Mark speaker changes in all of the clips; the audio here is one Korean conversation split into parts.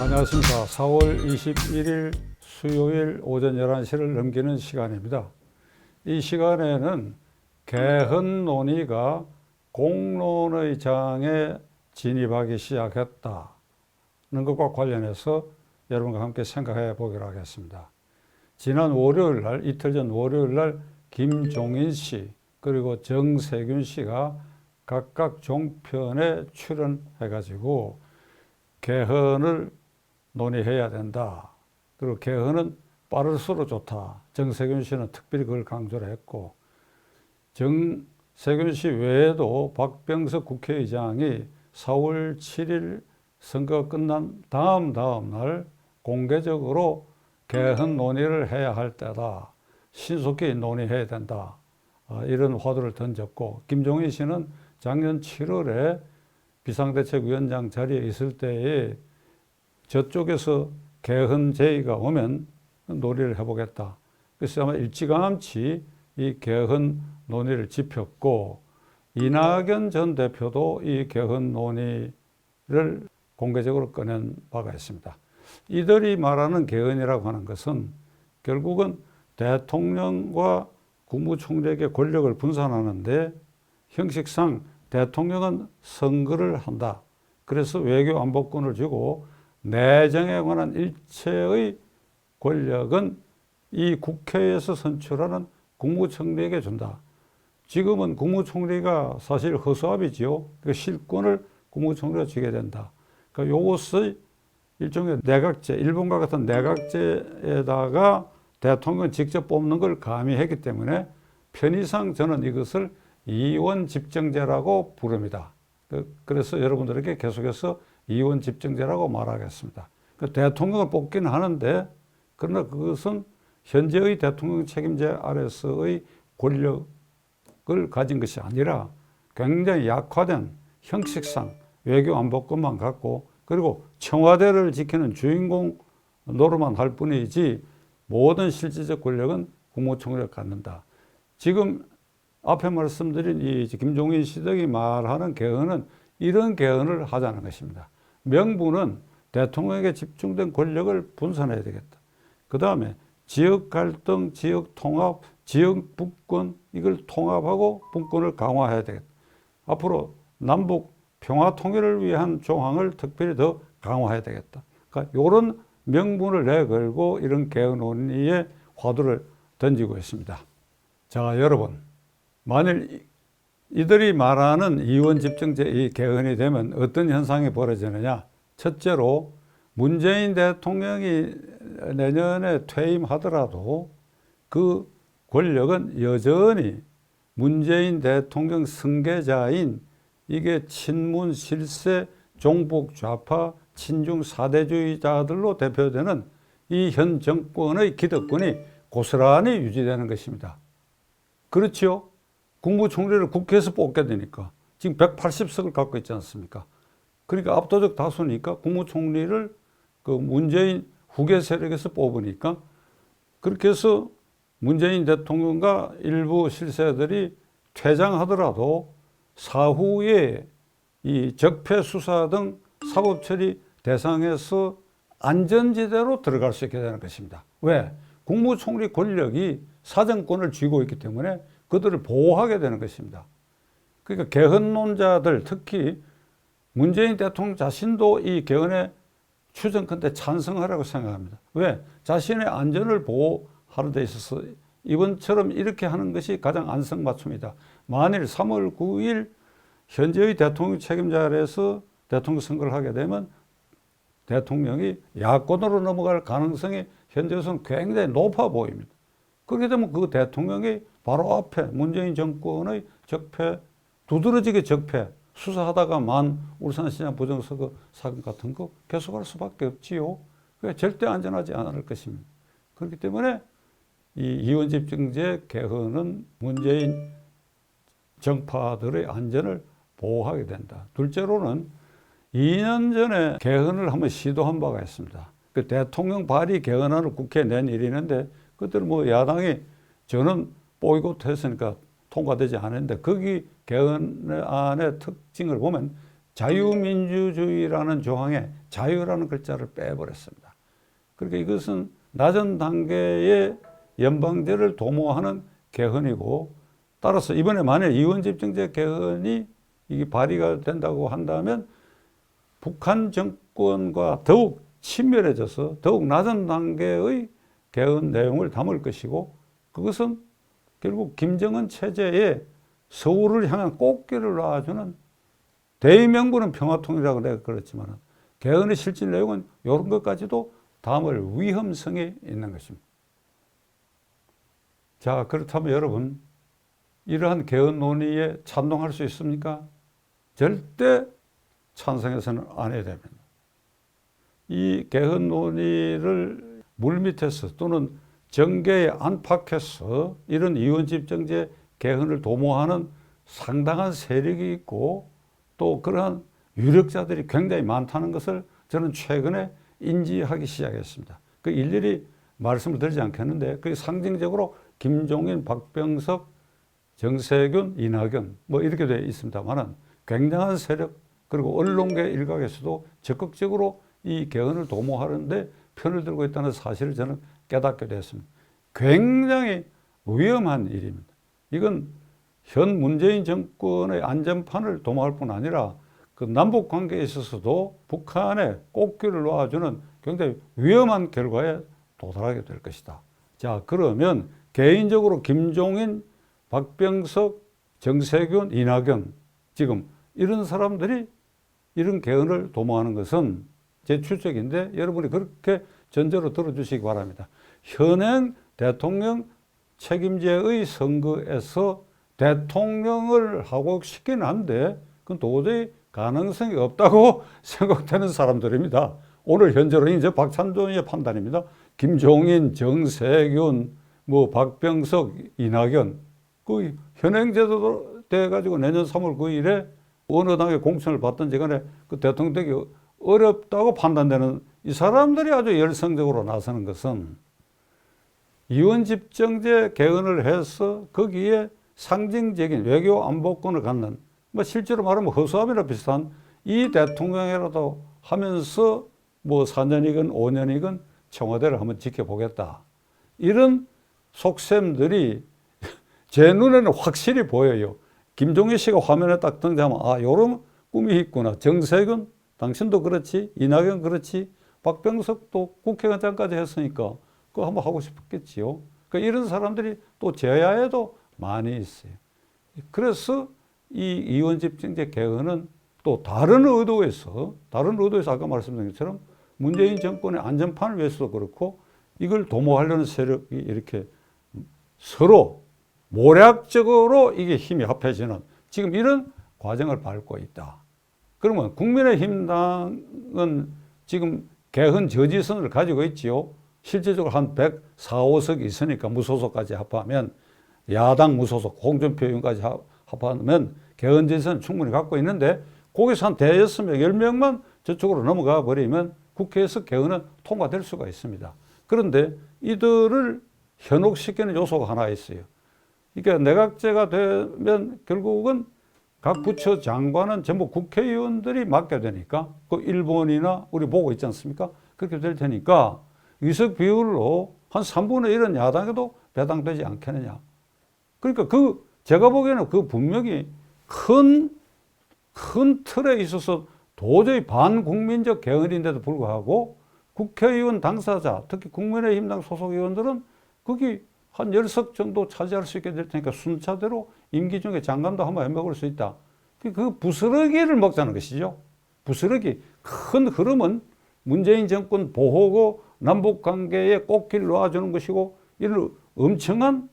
Speaker 1: 안녕하십니까. 4월 21일 수요일 오전 11시를 넘기는 시간입니다. 이 시간에는 개헌 논의가 공론의 장에 진입하기 시작했다는 것과 관련해서 여러분과 함께 생각해 보기로 하겠습니다. 지난 월요일 날, 이틀 전 월요일 날 김종인 씨 그리고 정세균 씨가 각각 종편에 출연해가지고 개헌을 논의해야 된다. 그리고 개헌은 빠를수록 좋다. 정세균 씨는 특별히 그걸 강조를 했고, 정세균 씨 외에도 박병석 국회의장이 4월 7일 선거가 끝난 다음 날 공개적으로 개헌 논의를 해야 할 때다. 신속히 논의해야 된다. 이런 화두를 던졌고, 김종인 씨는 작년 7월에 비상대책위원장 자리에 있을 때에 저쪽에서 개헌 제의가 오면 논의를 해보겠다. 그래서 아마 일찌감치 이 개헌 논의를 짚었고, 이낙연 전 대표도 이 개헌 논의를 공개적으로 꺼낸 바가 있습니다. 이들이 말하는 개헌이라고 하는 것은 결국은 대통령과 국무총리에게 권력을 분산하는데, 형식상 대통령은 선거를 한다. 그래서 외교 안보권을 주고 내정에 관한 일체의 권력은 이 국회에서 선출하는 국무총리에게 준다. 지금은 국무총리가 사실 허수아비지요. 그 실권을 국무총리가 쥐게 된다. 그러니까 이것의 일종의 내각제, 일본과 같은 내각제에다가 대통령 직접 뽑는 걸 가미했기 때문에 편의상 저는 이것을 이원 집정제라고 부릅니다. 그래서 여러분들에게 계속해서 이원 집정제라고 말하겠습니다. 대통령을 뽑기는 하는데, 그러나 그것은 현재의 대통령 책임제 아래서의 권력을 가진 것이 아니라 굉장히 약화된 형식상 외교 안보권만 갖고, 그리고 청와대를 지키는 주인공 노릇만 할 뿐이지 모든 실질적 권력은 국무총리가 갖는다. 지금 앞에 말씀드린 이 김종인 씨 등이 말하는 개헌은 이런 개헌을 하자는 것입니다. 명분은 대통령에게 집중된 권력을 분산해야 되겠다. 그 다음에 지역 갈등, 지역 통합, 지역 분권, 이걸 통합하고 분권을 강화해야 되겠다. 앞으로 남북 평화 통일을 위한 조항을 특별히 더 강화해야 되겠다. 그러니까 이런 명분을 내걸고 이런 개헌 논의에 화두를 던지고 있습니다. 자, 여러분, 만일 이들이 말하는 이원 집정제 이 개헌이 되면 어떤 현상이 벌어지느냐? 첫째로 문재인 대통령이 내년에 퇴임하더라도 그 권력은 여전히 문재인 대통령 승계자인 이게 친문 실세 종북 좌파 친중 사대주의자들로 대표되는 이 현 정권의 기득권이 고스란히 유지되는 것입니다. 그렇지요? 국무총리를 국회에서 뽑게 되니까 지금 180석을 갖고 있지 않습니까? 그러니까 압도적 다수니까 국무총리를 그 문재인 후계 세력에서 뽑으니까, 그렇게 해서 문재인 대통령과 일부 실세들이 퇴장하더라도 사후에 이 적폐 수사 등 사법 처리 대상에서 안전지대로 들어갈 수 있게 되는 것입니다. 왜? 국무총리 권력이 사정권을 쥐고 있기 때문에 그들을 보호하게 되는 것입니다. 그러니까 개헌론자들, 특히 문재인 대통령 자신도 이 개헌에 추정컨대 찬성하라고 생각합니다. 왜? 자신의 안전을 보호하는 데 있어서 이번처럼 이렇게 하는 것이 가장 안성맞춤이다. 만일 3월 9일 현재의 대통령 책임자 아래에서 대통령 선거를 하게 되면 대통령이 야권으로 넘어갈 가능성이 현재로서는 굉장히 높아 보입니다. 그렇게 되면 그 대통령이 바로 앞에 문재인 정권의 적폐, 두드러지게 적폐, 수사하다가만 울산시장 부정선거 사건 같은 거 계속할 수밖에 없지요. 그게 절대 안전하지 않을 것입니다. 그렇기 때문에 이 이원집정제 개헌은 문재인 정파들의 안전을 보호하게 된다. 둘째로는 2년 전에 개헌을 한번 시도한 바가 있습니다. 그 대통령 발의 개헌안을 국회에 낸 일이 있는데, 그때 뭐 야당이 저는 보이콧 했으니까 통과되지 않았는데, 거기 개헌안의 특징을 보면 자유민주주의라는 조항에 자유라는 글자를 빼버렸습니다. 그러니까 이것은 낮은 단계의 연방제를 도모하는 개헌이고, 따라서 이번에 만약 이원집정제 개헌이 이게 발의가 된다고 한다면 북한 정권과 더욱 친밀해져서 더욱 낮은 단계의 개헌 내용을 담을 것이고, 그것은 결국 김정은 체제에 서울을 향한 꽃길을 놔주는, 대의명분은 평화통일이라고 내가 그랬지만 개헌의 실질 내용은 이런 것까지도 담을 위험성이 있는 것입니다. 자, 그렇다면 여러분, 이러한 개헌 논의에 찬동할 수 있습니까? 절대 찬성해서는 안 해야 됩니다. 이 개헌 논의를 물밑에서 또는 정계의 안팎에서 이런 이원집정제 개헌을 도모하는 상당한 세력이 있고, 또 그러한 유력자들이 굉장히 많다는 것을 저는 최근에 인지하기 시작했습니다. 그 일일이 말씀을 드리지 않겠는데, 그게 상징적으로 김종인, 박병석, 정세균, 이낙연 뭐 이렇게 되어 있습니다만은 굉장한 세력, 그리고 언론계 일각에서도 적극적으로 이 개헌을 도모하는데 편을 들고 있다는 사실을 저는 깨닫게 됐습니다. 굉장히 위험한 일입니다. 이건 현 문재인 정권의 안전판을 도모할 뿐 아니라 그 남북 관계에 있어서도 북한의 꽃길을 놓아주는 굉장히 위험한 결과에 도달하게 될 것이다. 자, 그러면 개인적으로 김종인, 박병석, 정세균, 이낙연, 지금 이런 사람들이 이런 개헌을 도모하는 것은 제 추측인데, 여러분이 그렇게 전제로 들어주시기 바랍니다. 현행 대통령 책임제의 선거에서 대통령을 하고 싶긴 한데 그건 도저히 가능성이 없다고 생각되는 사람들입니다. 오늘 현재로 이제 박찬종의 판단입니다. 김종인, 정세균, 뭐 박병석, 이낙연, 그 현행제도 돼가지고 내년 3월 9일에 어느 당의 공천을 받든지 간에 그 대통령 되기 어렵다고 판단되는 이 사람들이 아주 열성적으로 나서는 것은 이원집정제 개헌을 해서 거기에 상징적인 외교 안보권을 갖는, 뭐 실제로 말하면 허수아비나 비슷한 이 대통령이라도 하면서 뭐 4년이건 5년이건 청와대를 한번 지켜보겠다, 이런 속셈들이 제 눈에는 확실히 보여요. 김종인 씨가 화면에 딱 등장하면 아, 요런 꿈이 있구나. 정세균 당신도 그렇지, 이낙연 그렇지, 박병석도 국회의장까지 했으니까 그거 한번 하고 싶었겠지요. 그러니까 이런 사람들이 또 제야에도 많이 있어요. 그래서 이 이원집정제 개헌은 또 다른 의도에서 아까 말씀드린 것처럼 문재인 정권의 안전판을 위해서도 그렇고, 이걸 도모하려는 세력이 이렇게 서로 모략적으로 이게 힘이 합해지는 지금 이런 과정을 밟고 있다. 그러면 국민의힘당은 지금 개헌 저지선을 가지고 있지요. 실제적으로 한 104~105석 있으니까 무소속까지 합하면, 야당 무소속 홍준표 의원까지 합하면 개헌 저지선 충분히 갖고 있는데, 거기서 한 대여섯 명, 10명만 저쪽으로 넘어가 버리면 국회에서 개헌은 통과될 수가 있습니다. 그런데 이들을 현혹시키는 요소가 하나 있어요. 그러니까 내각제가 되면 결국은 각 부처 장관은 전부 국회의원들이 맡게 되니까, 그 일본이나 우리 보고 있지 않습니까? 그렇게 될 테니까 의석 비율로 한 3분의 1은 야당에도 배당되지 않겠느냐. 그러니까 제가 보기에는 그 분명히 큰 틀에 있어서 도저히 반국민적 개헌인데도 불구하고 국회의원 당사자, 특히 국민의힘당 소속 의원들은 거기 한 10석 정도 차지할 수 있게 될 테니까 순차대로 임기 중에 장관도 한번 해먹을 수 있다. 그 부스러기를 먹자는 것이죠. 부스러기. 큰 흐름은 문재인 정권 보호고 남북관계에 꽃길 놓아주는 것이고, 이런 엄청난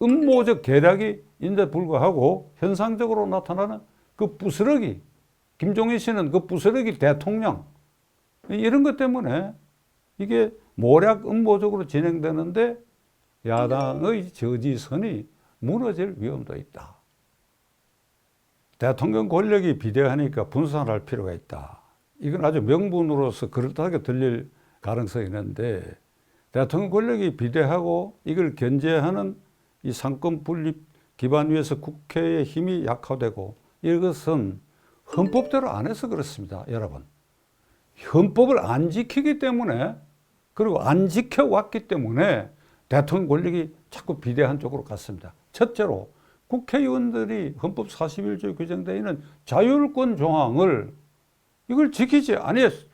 Speaker 1: 음모적 계략이 인데 불구하고 현상적으로 나타나는 그 부스러기, 김종인 씨는 그 부스러기 대통령, 이런 것 때문에 이게 모략 음모적으로 진행되는데 야당의 저지선이 무너질 위험도 있다. 대통령 권력이 비대하니까 분산할 필요가 있다. 이건 아주 명분으로서 그렇다하게 들릴 가능성이 있는데, 대통령 권력이 비대하고 이걸 견제하는 이 상권 분립 기반 위에서 국회의 힘이 약화되고, 이것은 헌법대로 안 해서 그렇습니다, 여러분. 헌법을 안 지키기 때문에, 그리고 안 지켜왔기 때문에 대통령 권력이 자꾸 비대한 쪽으로 갔습니다. 첫째로 국회의원들이 헌법 41조에 규정되어 있는 자율권 조항을 이걸 지키지 않았어요.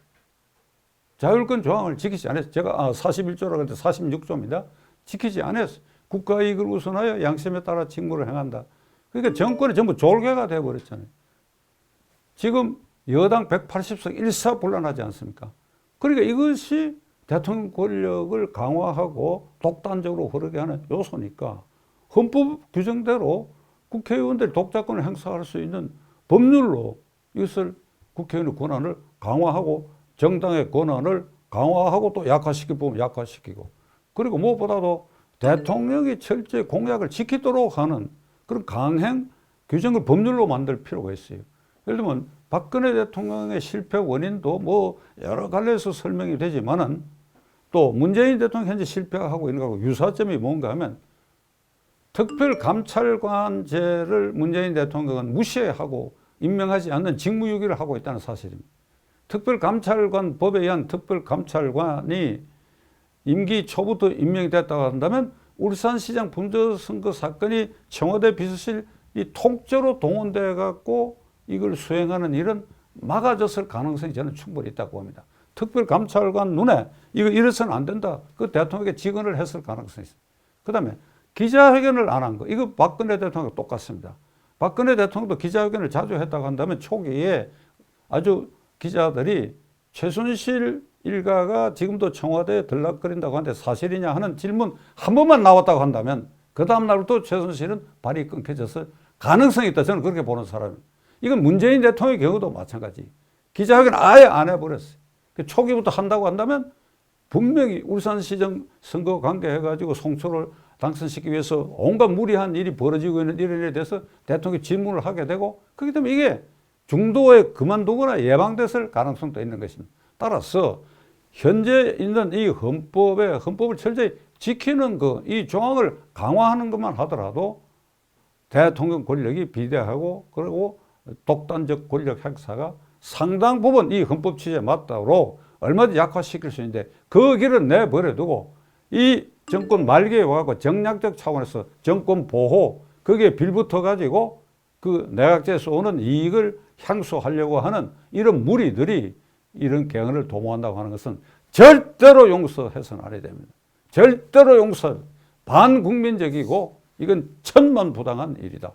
Speaker 1: 자율권 조항을 지키지 않았어요. 제가 41조라고 했는데 46조입니다. 지키지 않았어요. 국가이익을 우선하여 양심에 따라 직무를 행한다. 그러니까 정권이 전부 졸개가 되어버렸잖아요. 지금 여당 180석 일사불란하지 않습니까? 그러니까 이것이 대통령 권력을 강화하고 독단적으로 흐르게 하는 요소니까 헌법 규정대로 국회의원들이 독자권을 행사할 수 있는 법률로 이것을 국회의원의 권한을 강화하고 정당의 권한을 강화하고 또 약화시킬 부분 약화시키고, 그리고 무엇보다도 대통령이 철저히 공약을 지키도록 하는 그런 강행 규정을 법률로 만들 필요가 있어요. 예를 들면 박근혜 대통령의 실패 원인도 뭐 여러 갈래에서 설명이 되지만은 또 문재인 대통령 현재 실패하고 있는 거하고 유사점이 뭔가 하면 특별감찰관제를 문재인 대통령은 무시하고 임명하지 않는 직무유기를 하고 있다는 사실입니다. 특별감찰관 법에 의한 특별감찰관이 임기 초부터 임명이 됐다고 한다면 울산시장 분저선거 사건이 청와대 비서실 이 통째로 동원돼 갖고 이걸 수행하는 일은 막아졌을 가능성이 저는 충분히 있다고 봅니다. 특별감찰관 눈에 이거 이래서는 안 된다. 그 대통령에게 직언을 했을 가능성이 있습니다. 그 다음에 기자회견을 안 한 거. 이거 박근혜 대통령과 똑같습니다. 박근혜 대통령도 기자회견을 자주 했다고 한다면 초기에 아주 기자들이 최순실 일가가 지금도 청와대에 들락거린다고 하는데 사실이냐 하는 질문 한 번만 나왔다고 한다면 그 다음날부터 최순실은 발이 끊겨져서 가능성이 있다. 저는 그렇게 보는 사람입니다. 이건 문재인 대통령의 경우도 마찬가지. 기자회견 아예 안 해버렸어요. 초기부터 한다고 한다면 분명히 울산시정 선거 관계해가지고 송초를 당선시키기 위해서 온갖 무리한 일이 벌어지고 있는 이런 일에 대해서 대통령이 질문을 하게 되고, 그렇기 때문에 이게 중도에 그만두거나 예방됐을 가능성도 있는 것입니다. 따라서 현재 있는 이 헌법을 철저히 지키는 이 조항을 강화하는 것만 하더라도 대통령 권력이 비대하고 그리고 독단적 권력 행사가 상당 부분 이 헌법 취지에 맞다고 얼마든지 약화시킬 수 있는데 그 길은 내버려두고 이 정권 말기에 와서 정략적 차원에서 정권 보호 거기에 빌붙어 가지고 그 내각제에서 오는 이익을 향수하려고 하는 이런 무리들이 이런 개헌을 도모한다고 하는 것은 절대로 용서해서는 안 해야 됩니다. 절대로 반국민적이고 이건 천만부당한 일이다.